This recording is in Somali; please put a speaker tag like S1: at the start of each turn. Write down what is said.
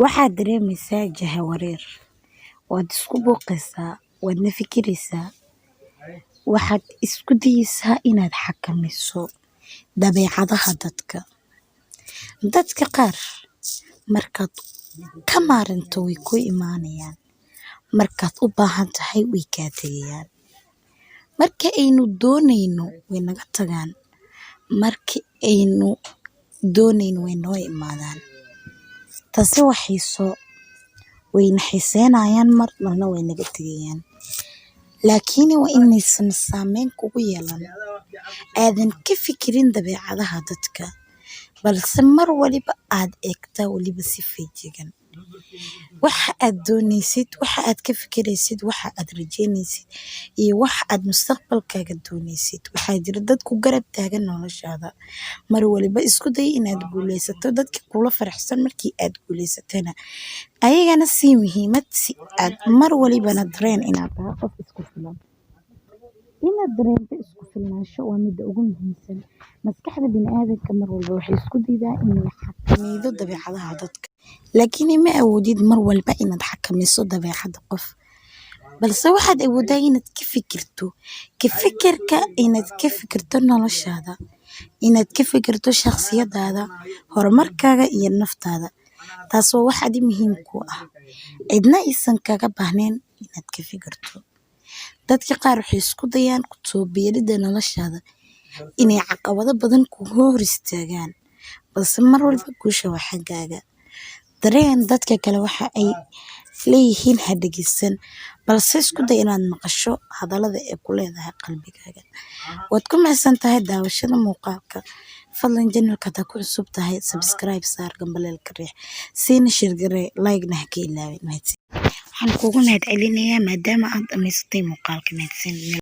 S1: Waxaad dareemaysaa jahawareer, waad isku buuqaysaa, waadna fikiraysaa, waxaad isku dayaysaa inaad xakamayso dabeecadaha dadka. Dadka qaar markaad ka maaranto way ku imaanayaan, markaad u baahan tahay way kaa tegayaan. Marka aynu doonayno way naga tagaan, marka aynu doonayno way noo imaadaan. Taasi waa xiiso, wayna xiiseynayaan marna way naga tegayaan. Laakiin waa inaysan saameyn kugu yeelan, aadan ka fikirin dabeecadaha dadka, balse mar waliba aad eegtaa waliba si feejigan. Waxa aad doonaysid, waxa aad ka fikiraysid, waxa aad rajaynaysid iyo waxa aad mustaqbalkaaga doonaysid. Waxaa jira dad ku garab taagan noloshaada. Mar waliba isku day inaad guulaysato, dadka kula faraxsan markii aad guulaysatana ayagana sii muhiimad si aad mar walibana dareen inaad tahay qof isku filan. Inaad dareento isku filnaansho waa midda ugu muhiimsan. Maskaxda bini'aadamka mar walba waxay isku daydaa inay xakamaydo dabeecadaha dadka. Laakiin ma awoodid mar walba inaad xakamayso dabeecadda qof. Balse waxaad awoodaa inaad ka fikirto, inaad ka fikirto noloshaada, inaad ka fikirto shakhsiyadaada, horumarkaaga iyo naftaada. Taas waa wax aad muhiim ku ah. Cidna aysan kaga baahnayn inaad ka fikirto. Dadka qaar waxay isku dayaan ku soo biirida noloshaada inay caqabado badan kugu hor istaagaan, balse mar walba guusha waa xaggaaga. Dareen dadka kale waxa ay leeyihiin ha dhageysan, balse isku day inaad maqasho hadallada ay ku leedahay qalbigaaga. Waad ku mahadsan tahay daawashada muuqaalka. Fadlan channelka hadaad ku cusub tahay subscribe saar gambaleelka riix, siina share garee, like-na ha ka ilaawin. Waxaan kugu mahadcelinayaa maadaama aad dhamaysatay muuqaalka. Mahadsanid.